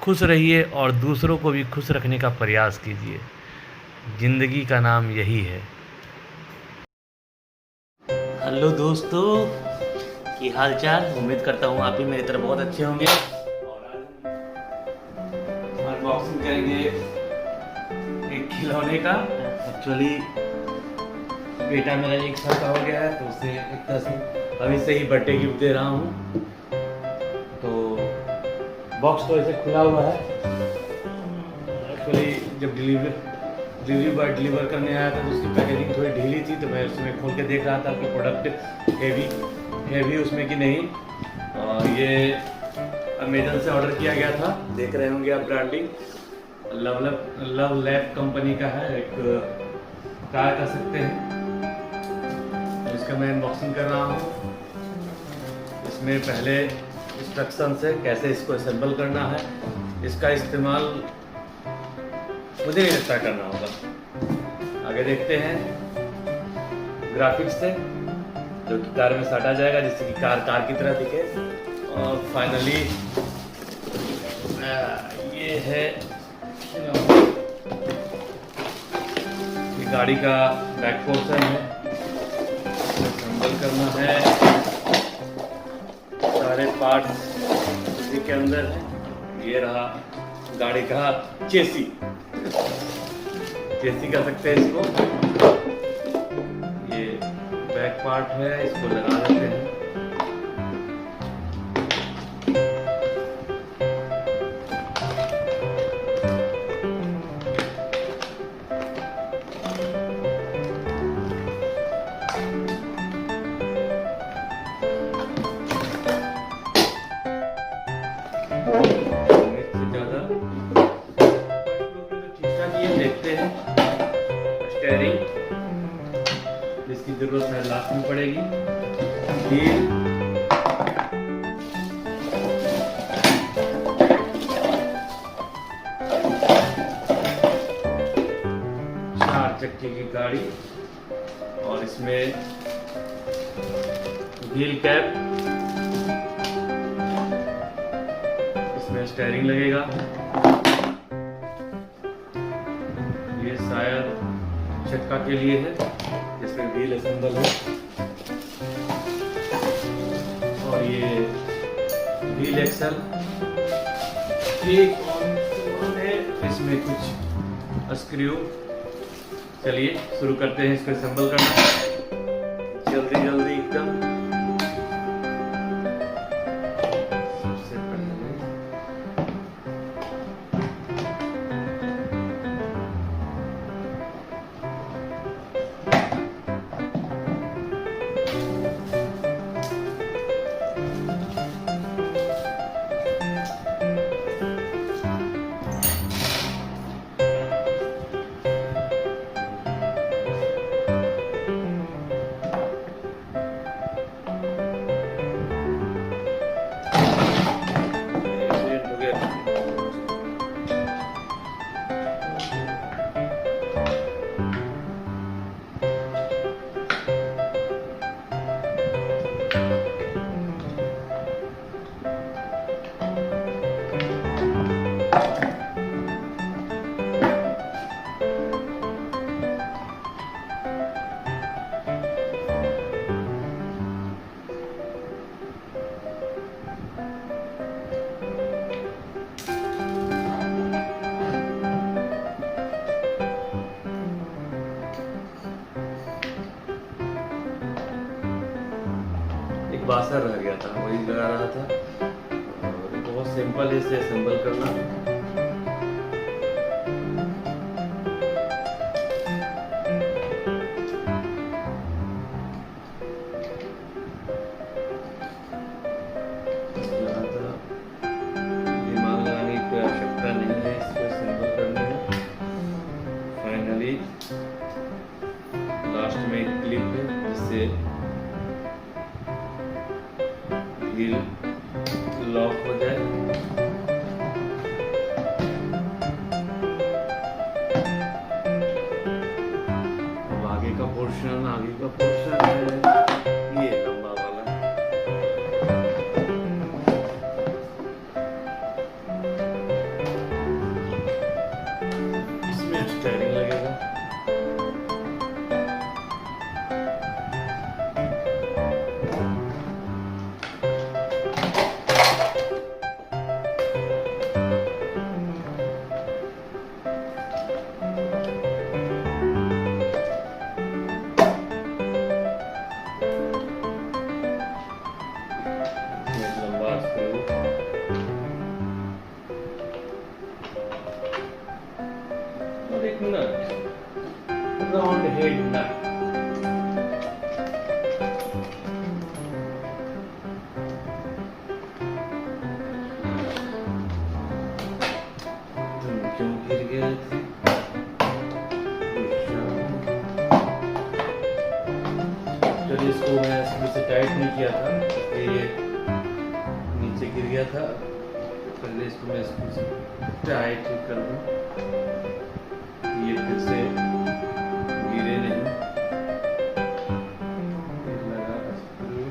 खुश रहिए और दूसरों को भी खुश रखने का प्रयास कीजिए। ज़िंदगी का नाम यही है। हेलो दोस्तों, की हाल चाल। उम्मीद करता हूँ आप भी मेरी तरह बहुत अच्छे होंगे। और आज अनबॉक्सिंग करेंगे एक खिलौने का। एक्चुअली बेटा मेरा 1 साल का हो गया है, तो उसे एक तरह से अभी से ही बर्थडे गिफ्ट दे रहा हूँ। तो बॉक्स तो ऐसे खुला हुआ है। एक्चुअली जब डिलीवरी बॉय डिलीवर करने आया था तो उसकी पैकेजिंग थोड़ी ढीली थी, तो मैं उसमें खोल के देख रहा था कि प्रोडक्ट हैवी उसमें कि नहीं। और ये अमेजन से ऑर्डर किया गया था, देख रहे होंगे आप। ब्रांडिंग लवलैप कंपनी का है, एक कार कह सकते हैं। तो इसका मैं अनबॉक्सिंग कर रहा हूँ। इसमें पहले इंस्ट्रक्शंस है कैसे इसको असेंबल करना है। इसका इस्तेमाल मुझे नहीं लगता करना होगा। आगे देखते हैं ग्राफिक्स से, जो कि कार में साटा जाएगा जिससे कि कार की तरह दिखे। और फाइनली ये है ये गाड़ी का बैक पोर्शन है, असेंबल करना है। सारे पार्ट्स इसी के अंदर है। ये रहा गाड़ी का चेसी कह सकते हैं इसको। ये बैक पार्ट है, इसको लगा देते हैं। स्टीयरिंग जिसकी जरूरत है लास्ट में पड़ेगी। व्हील, 4 चक्के की गाड़ी, और इसमें व्हील कैप, इसमें स्टीयरिंग लगेगा। ये शायद चक्का के लिए है, जिसमें व्हील असेंबल है। और ये व्हील एक्सल ठीक है, इसमें कुछ स्क्रू। चलिए शुरू करते हैं इसको असेंबल करना जल्दी जल्दी एकदम। सबसे पहले बासर रह गया था, वही लगा रहा था। और बहुत सिंपल है इसे असेंबल करना। दिमाग लगाने की कोई आवश्यकता नहीं है इसको असेंबल करने में। फाइनली लास्ट में एक क्लिप है जिससे व्हील लॉक हो जाए। स्टाइलिंग लगेगा। और एक नट, राउंड हेड नट। तुम क्यों गिर गए थे? चलिए, इसको मैं इसमें से टाइट नहीं किया था, ये नीचे गिर गया था। पहले इसको मैं इसको से टाइट कर दूं, ये फिर से गिरे नहीं। लगा स्क्रू,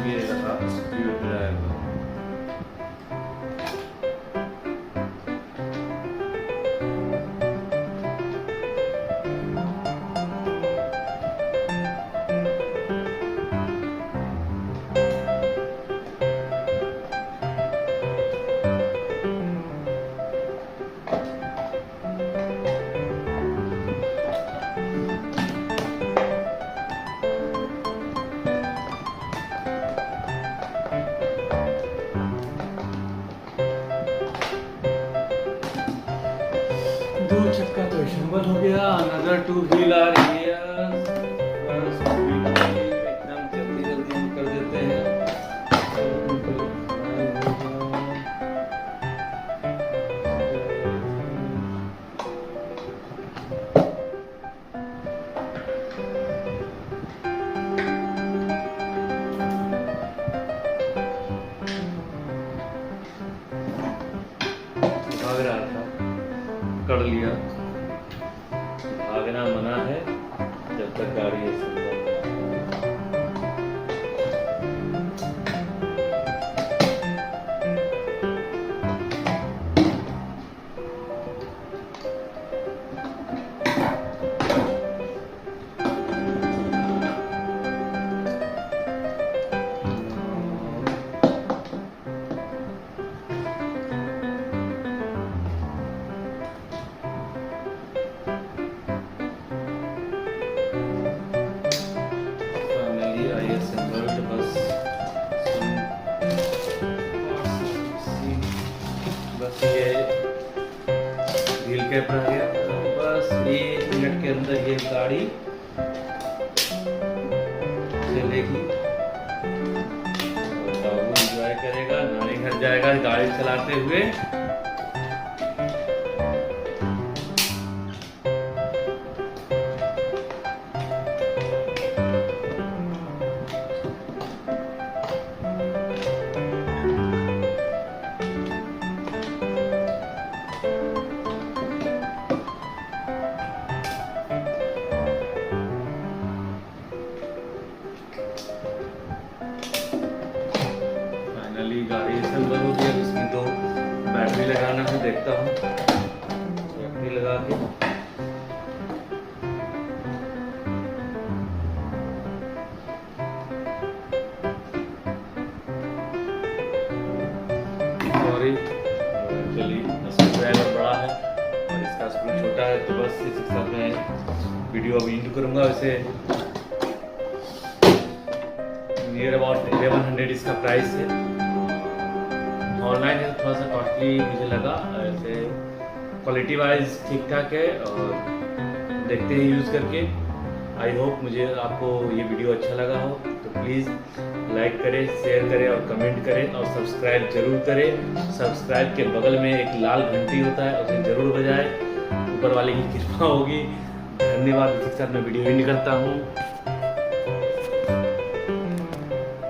ये रहा स्क्रू ड्राइवर। दो चक्का तो शंबल हो गया। अनदर 2 व्हील आ रही है। एकदम जल्दी जल्दी हम कर देते हैं। भाग रहा था, कर लिया। भागना मना है जब तक गाड़ी है। बस ये व्हील कैप रह गया। बस 1 मिनट के अंदर ये गाड़ी चलेगी। बाबू एंजॉय करेगा, नानी घर जाएगा गाड़ी चलाते हुए। गाड़ी असेंबल हो गई। इसमें 2 बैटरी लगाना है, देखता हूँ बैटरी लगा के। सॉरी, चलिए इसका ड्राइवर बड़ा है और इसका स्क्रू छोटा है, तो बस इस हिसाब में वीडियो अभी एंड करूँगा। वैसे नियर अबाउट 1100 इसका प्राइस है। ऑनलाइन है तो थोड़ा सा कॉस्टली मुझे लगा। ऐसे क्वालिटी वाइज ठीक ठाक है और देखते हैं यूज़ करके। आई होप मुझे आपको ये वीडियो अच्छा लगा हो, तो प्लीज़ लाइक करें, शेयर करें और कमेंट करें और सब्सक्राइब जरूर करें। सब्सक्राइब के बगल में एक लाल घंटी होता है, उसे ज़रूर बजाएं। ऊपर वाले की कृपा होगी। धन्यवाद। इसी के साथ मैं वीडियो एंड करता हूँ।